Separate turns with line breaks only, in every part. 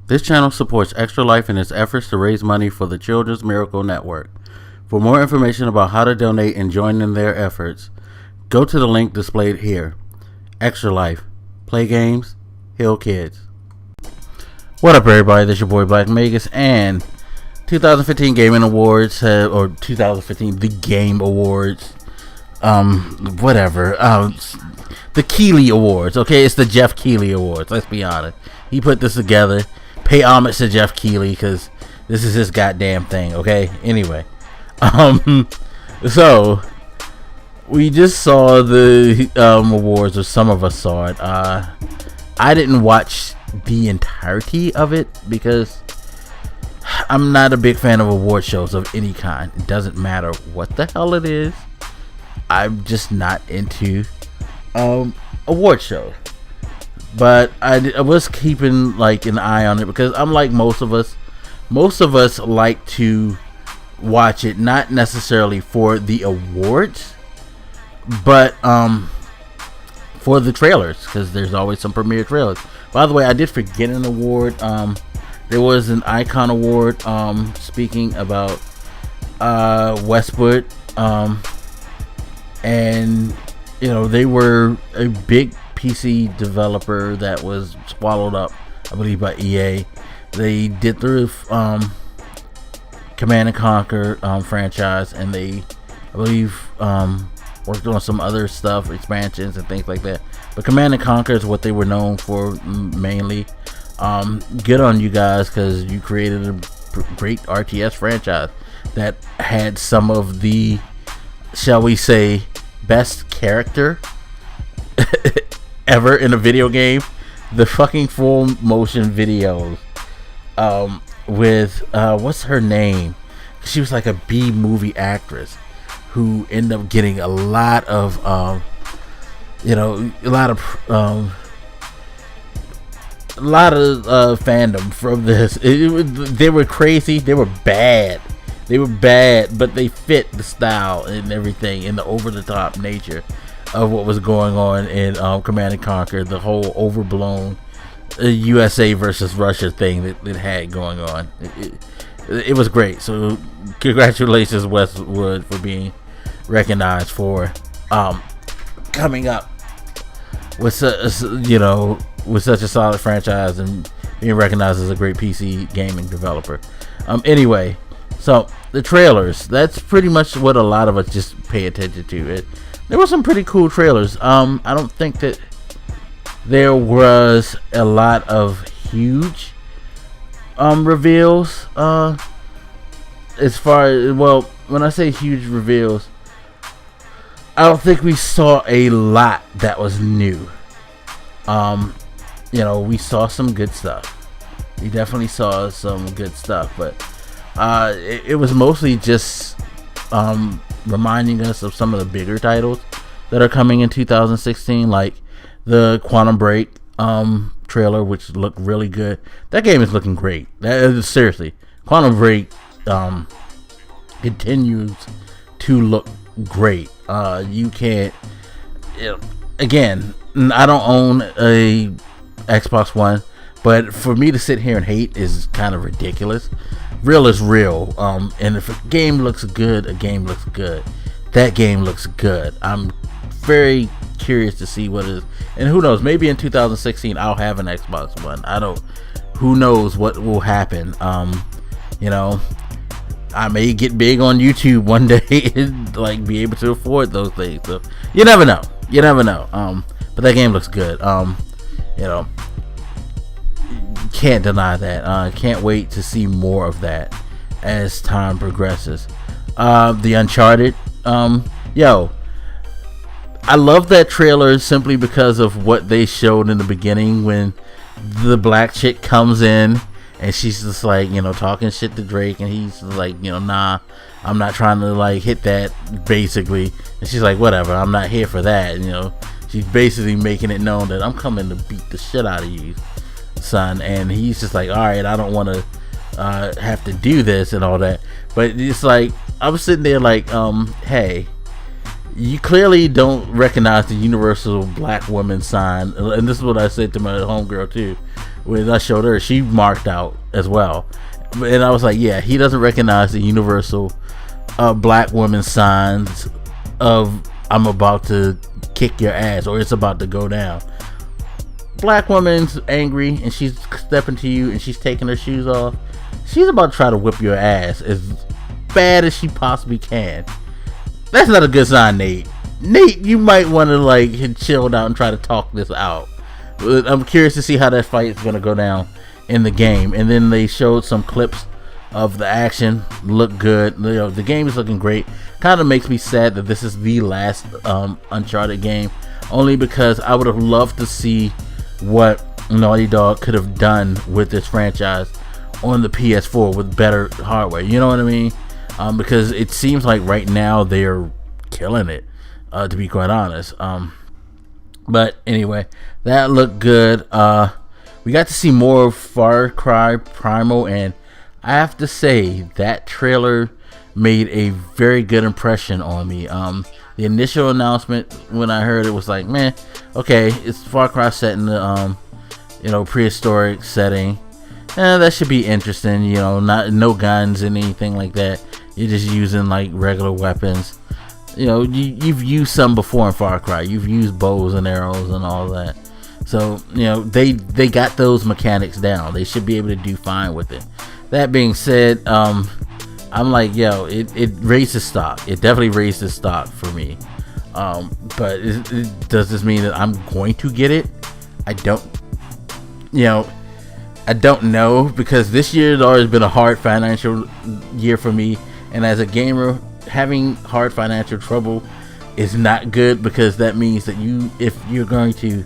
This channel supports Extra Life in its efforts to raise money for the Children's Miracle Network. For more information about how to donate and join in their efforts, go to the link displayed here. Extra Life. Play games, heal kids. What up, everybody? This is your boy Black Magus, and 2015 Gaming Awards, or 2015 The Game Awards, the Keighley Awards, okay? It's the Jeff Keighley Awards, let's be honest. He put this together. Pay homage to Jeff Keighley, because this is his goddamn thing, okay? Anyway, so we just saw the awards, or some of us saw it. I didn't watch the entirety of it because I'm not a big fan of award shows of any kind. It doesn't matter what the hell it is. I'm just not into award shows. But I was keeping like an eye on it because I'm like most of us. Most of us like to watch it not necessarily for the awards, but for the trailers, because there's always some premiere trailers. By the way, I did forget an award. There was an Icon Award speaking about Westwood, and you know, they were a big PC developer that was swallowed up, I believe, by EA. They did the Command and Conquer franchise, and they, I believe, worked on some other stuff, expansions and things like that. But Command and Conquer is what they were known for mainly. Good on you guys, because you created a great RTS franchise that had some of the, shall we say, best character ever in a video game. The fucking full motion videos with what's her name? She was like a B movie actress who ended up getting a lot of fandom from this. They were crazy. They were bad. But they fit the style and everything, and the over-the-top nature of what was going on in Command and Conquer. The whole overblown USA versus Russia thing that it had going on. It was great. So congratulations, Westwood, for being recognized for coming up with such a solid franchise and being recognized as a great PC gaming developer. Anyway, so the trailers, that's pretty much what a lot of us just pay attention to. There were some pretty cool trailers. I don't think that there was a lot of huge reveals. As far as, well, when I say huge reveals, I don't think we saw a lot that was new. We saw some good stuff. We definitely saw some good stuff, but it was mostly just reminding us of some of the bigger titles that are coming in 2016, like the Quantum Break trailer, which looked really good. That game is looking great. Seriously, Quantum Break continues to look great. You can't, again, I don't own a Xbox One, but for me to sit here and hate is kind of ridiculous. Real is real, and if a game looks good, a game looks good. That game looks good. I'm very curious to see what it is, and who knows, maybe in 2016 I'll have an Xbox One. Who knows what will happen. I may get big on YouTube one day and like be able to afford those things. So you never know. But that game looks good. Can't deny that. Can't wait to see more of that as time progresses. The Uncharted, I love that trailer simply because of what they showed in the beginning when the black chick comes in and she's just like, talking shit to Drake, and he's like, nah, I'm not trying to like hit that, basically. And she's like, whatever, I'm not here for that. She's basically making it known that I'm coming to beat the shit out of you, son. And he's just like, all right, I don't want to have to do this and all that. But it's like, I was sitting there like, hey, you clearly don't recognize the universal black woman sign. And this is what I said to my homegirl too. when I showed her, she marked out as well. And I was like, yeah, he doesn't recognize the universal black woman signs of I'm about to kick your ass or it's about to go down. Black woman's angry and she's stepping to you and she's taking her shoes off. She's about to try to whip your ass as bad as she possibly can. That's not a good sign, Nate. Nate, you might want to like chill out and try to talk this out. I'm curious to see how that fight is going to go down in the game. And then they showed some clips of the action. Look good. You know, the game is looking great. Kind of makes me sad that this is the last Uncharted game, only because I would have loved to see what Naughty Dog could have done with this franchise on the PS4 with better hardware. You know what I mean? Because it seems like right now they're killing it, to be quite honest. But anyway, that looked good. We got to see more of Far Cry Primal, and I have to say that trailer made a very good impression on me. The initial announcement when I heard it was like, man, okay, it's Far Cry set in the prehistoric setting. That should be interesting. You know, no guns and anything like that. You're just using like regular weapons. You know, you've used some before in Far Cry. You've used bows and arrows and all that. So, you know, they got those mechanics down. They should be able to do fine with it. That being said, I'm like, yo, it raised the stock. It definitely raised the stock for me. But does this mean that I'm going to get it? I don't know, because this year has always been a hard financial year for me. And as a gamer, having hard financial trouble is not good, because that means that if you're going to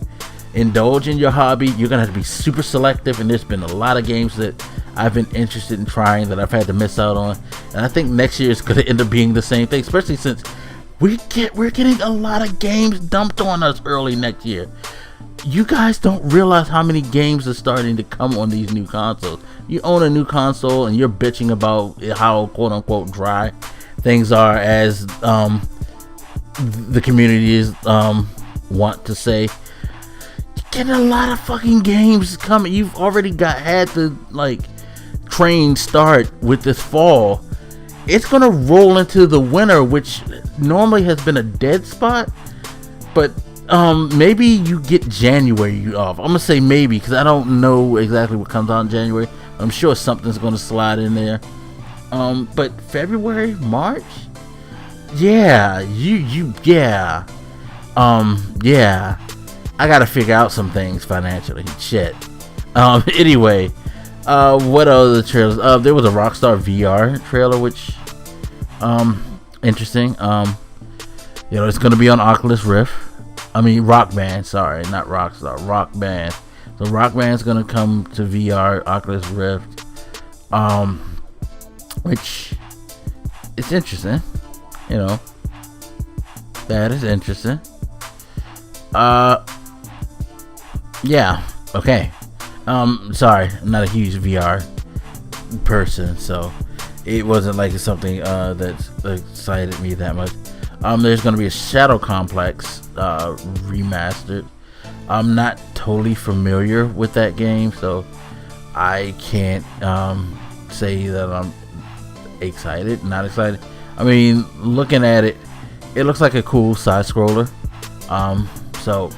indulge in your hobby, you're gonna have to be super selective. And there's been a lot of games that I've been interested in trying that I've had to miss out on, and I think next year is gonna end up being the same thing, especially since we're getting a lot of games dumped on us early next year. You guys don't realize how many games are starting to come on these new consoles. You own a new console and you're bitching about how quote unquote dry things are, as the communities want to say. You're getting a lot of fucking games coming. You've already had the train start with this fall. It's gonna roll into the winter, which normally has been a dead spot. But maybe you get January off. I'm gonna say maybe, because I don't know exactly what comes out in January. I'm sure something's gonna slide in there. But February, March, yeah. I gotta figure out some things financially. Shit. Anyway, what other trailers? There was a Rockstar VR trailer, which interesting. It's gonna be on Oculus Rift. I mean, Rock Band. Sorry, not Rockstar. Rock Band. So Rock Band's gonna come to VR, Oculus Rift. Which it's interesting. That is interesting. Yeah. Okay. Sorry, I'm not a huge VR person, so it wasn't like it's something that excited me that much. There's going to be a Shadow Complex remastered. I'm not totally familiar with that game, so I can't say that I'm excited, not excited. I mean, looking at it, it looks like a cool side scroller. So,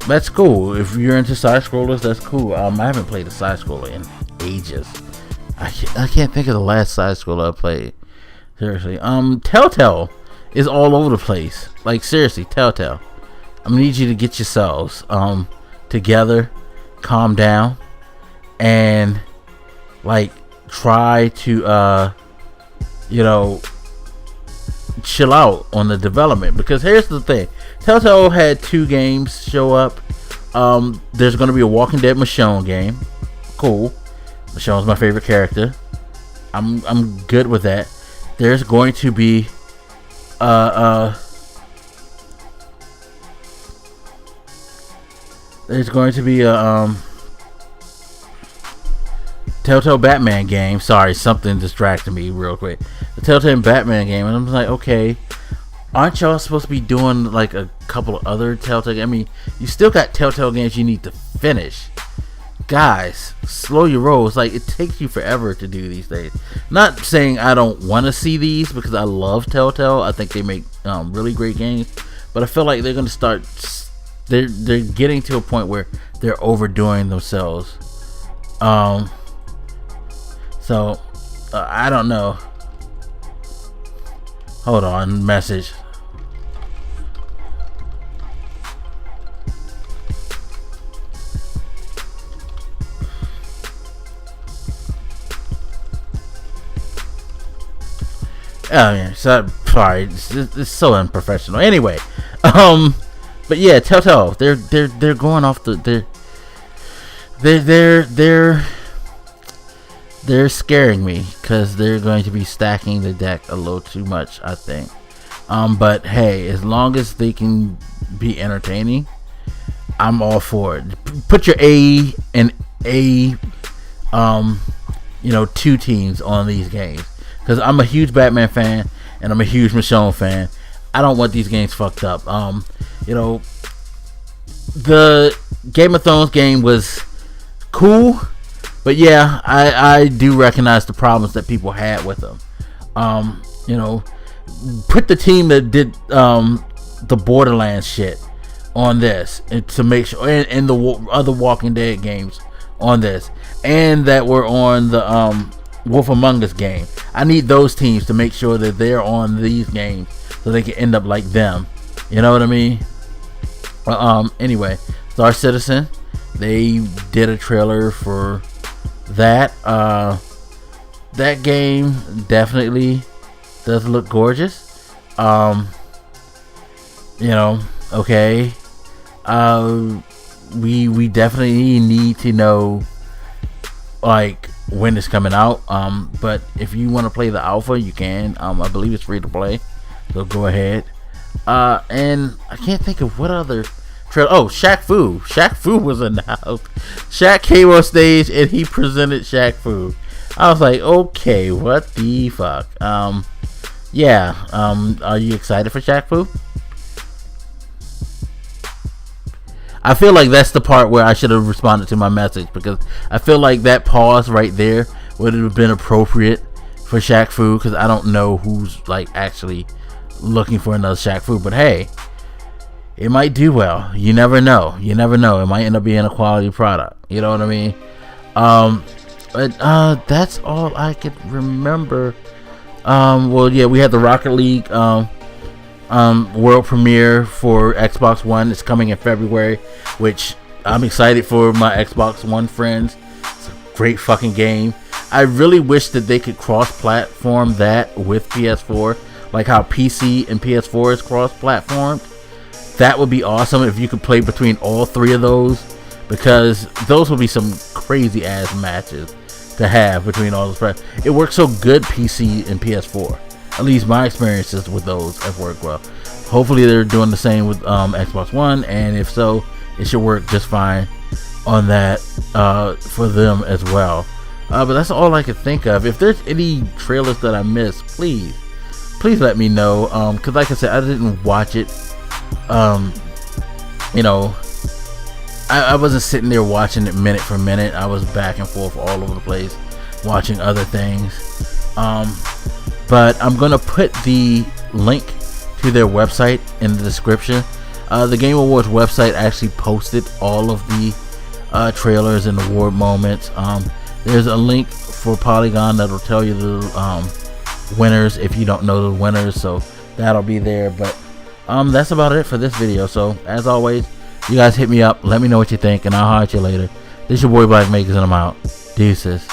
that's cool. If you're into side scrollers, that's cool. I haven't played a side scroller in ages. I can't think of the last side scroller I played. Seriously. Telltale is all over the place. Like, seriously, Telltale. I'm gonna need you to get yourselves together, calm down, and try to chill out on the development. Because here's the thing, Telltale had 2 games show up. There's going to be a Walking Dead Michonne game. Cool. Michonne's my favorite character. I'm good with that. There's going to be a Telltale Batman game. Sorry, something distracted me real quick. The Telltale Batman game, and I'm like, okay, Aren't y'all supposed to be doing like a couple of other Telltale? I mean, you still got Telltale games you need to finish. Guys, slow your rolls. Like, it takes you forever to do these things. Not saying I don't want to see these, because I love Telltale. I think they make really great games, but I feel like they're gonna start. They're getting to a point where they're overdoing themselves. So I don't know. Hold on, message. Oh yeah, sorry, it's so unprofessional. Anyway, but yeah, Telltale, they're going off the they're scaring me, because they're going to be stacking the deck a little too much, I think. But hey, as long as they can be entertaining, I'm all for it. Put your A and A, two teams on these games. Because I'm a huge Batman fan, and I'm a huge Michonne fan. I don't want these games fucked up. The Game of Thrones game was cool, but yeah, I do recognize the problems that people had with them. Put the team that did the Borderlands shit on this, and to make sure, and the other Walking Dead games on this, and that were on the Wolf Among Us game. I need those teams to make sure that they're on these games so they can end up like them. You know what I mean? Anyway, Star Citizen, they did a trailer for that. That game definitely does look gorgeous. Okay. We definitely need to know, like, when it's coming out. But if you want to play the alpha, you can. I believe it's free to play, so go ahead. And I can't think of what other trailer. Oh, Shaq Fu was announced. Shaq came on stage and he presented Shaq Fu. I was like, okay, what the fuck? Are you excited for Shaq Fu? I feel like that's the part where I should have responded to my message, because I feel like that pause right there would have been appropriate for Shaq Fu, because I don't know who's like actually looking for another Shaq Fu. But hey, it might do well. You never know. It might end up being a quality product. You know what I mean? But that's all I could remember. We had the Rocket League world premiere for Xbox One. It's coming in February, which I'm excited for my Xbox One friends. It's a great fucking game. I really wish that they could cross-platform that with PS4, like how PC and PS4 is cross-platformed. That would be awesome if you could play between all three of those, because those will be some crazy ass matches to have between all those. It works so good PC and PS4. At least my experiences with those have worked well. Hopefully they're doing the same with Xbox One, and if so, it should work just fine on that for them as well. But that's all I could think of. If there's any trailers that I missed, please let me know. Because like I said, I didn't watch it. I wasn't sitting there watching it minute for minute. I was back and forth all over the place watching other things. But I'm gonna put the link to their website in the description. The Game Awards website actually posted all of the trailers and award moments. There's a link for Polygon that'll tell you the winners if you don't know the winners, so that'll be there. But that's about it for this video. So as always, you guys hit me up, let me know what you think, and I'll holler at you later. This your boy Black Makers, and I'm out. Deuces.